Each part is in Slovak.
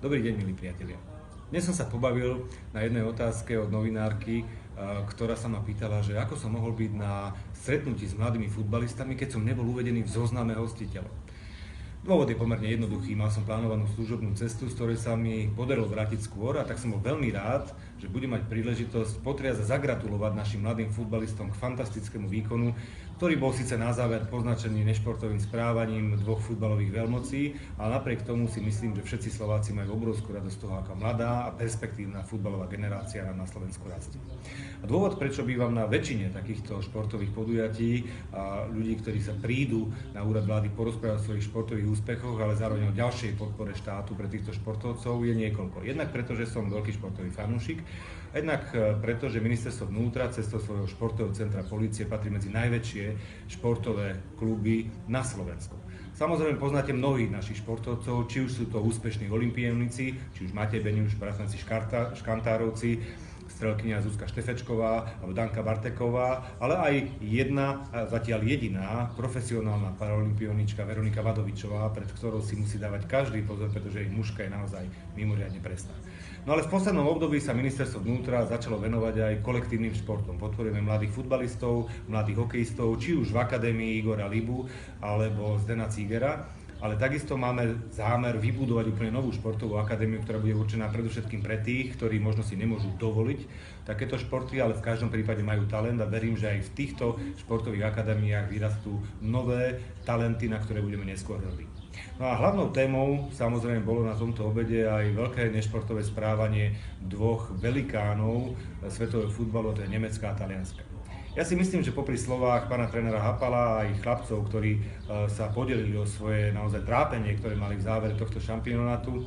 Dobrý deň, milí priatelia. Dnes som sa pobavil na jednej otázke od novinárky, ktorá sa ma pýtala, že ako som mohol byť na stretnutí s mladými futbalistami, keď som nebol uvedený v zozname hostiteľov. Dôvod je pomerne jednoduchý. Mal som plánovanú služobnú cestu, z ktorej sa mi podarilo vrátiť skôr, a tak som bol veľmi rád, že budem mať príležitosť potriasť a zagratulovať našim mladým futbalistom k fantastickému výkonu, ktorý bol síce na záver poznačený nešportovým správaním dvoch futbalových veľmocí, ale napriek tomu si myslím, že všetci Slováci majú obrovskú radosť z toho, aká mladá a perspektívna futbalová generácia nám na Slovensku rastie. A dôvod, prečo bývam na väčšine takýchto športových podujatí a ľudí, ktorí sa prídu na úrad vlády porozprávať o svojich športových úspechoch, ale zároveň o ďalšej podpore štátu pre týchto športovcov, je niekoľko. Jednak preto, že som veľký športový fanúšik, jednak preto, že ministerstvo vnútra cestou svojho športového centra polície patrí medzi najväčšie športové kluby na Slovensku. Samozrejme poznáte mnohých našich športovcov, či už sú to úspešní olympionici, či už Matej Beniuš, bratranci Škantárovci, strelkyňa Zuzka Štefečková alebo Danka Barteková, ale aj jedna, zatiaľ jediná profesionálna paraolympionička Veronika Vadovičová, pred ktorou si musí dávať každý pozor, pretože ich mužka je naozaj mimoriadne presná. No ale v poslednom období sa ministerstvo vnútra začalo venovať aj kolektívnym športom. Podporujeme mladých futbalistov, mladých hokejistov, či už v akadémii Igora Libu alebo Zdena Cígera. Ale takisto máme zámer vybudovať úplne novú športovú akadémiu, ktorá bude určená predovšetkým pre tých, ktorí možno si nemôžu dovoliť takéto športy, ale v každom prípade majú talent, a verím, že aj v týchto športových akadémiách vyrastú nové talenty, na ktoré budeme neskôr hrdí. No a hlavnou témou samozrejme bolo na tomto obede aj veľké nešportové správanie dvoch velikánov svetového futbalu, to je Nemecka a Talianska. Ja si myslím, že popri slovách pána trénera Hapala a aj chlapcov, ktorí sa podelili o svoje naozaj trápenie, ktoré mali v závere tohto šampionátu,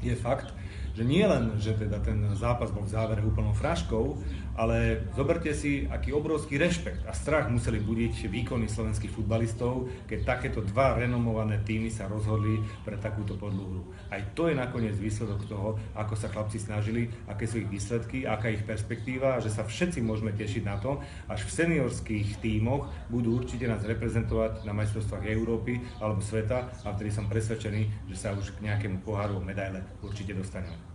je fakt, že nie len, že teda ten zápas bol v závere úplnou fraškou, ale zoberte si, aký obrovský rešpekt a strach museli budiť výkony slovenských futbalistov, keď takéto dva renomované týmy sa rozhodli pre takúto podlú hru. Aj to je nakoniec výsledok toho, ako sa chlapci snažili, aké sú ich výsledky, aká je ich perspektíva, a že sa všetci môžeme tešiť na to, až v seniorských tímoch budú určite nás reprezentovať na majstrovstvách Európy alebo sveta, a vtedy som presvedčený, že sa už k nejakému poháru medaile určite dostaneme.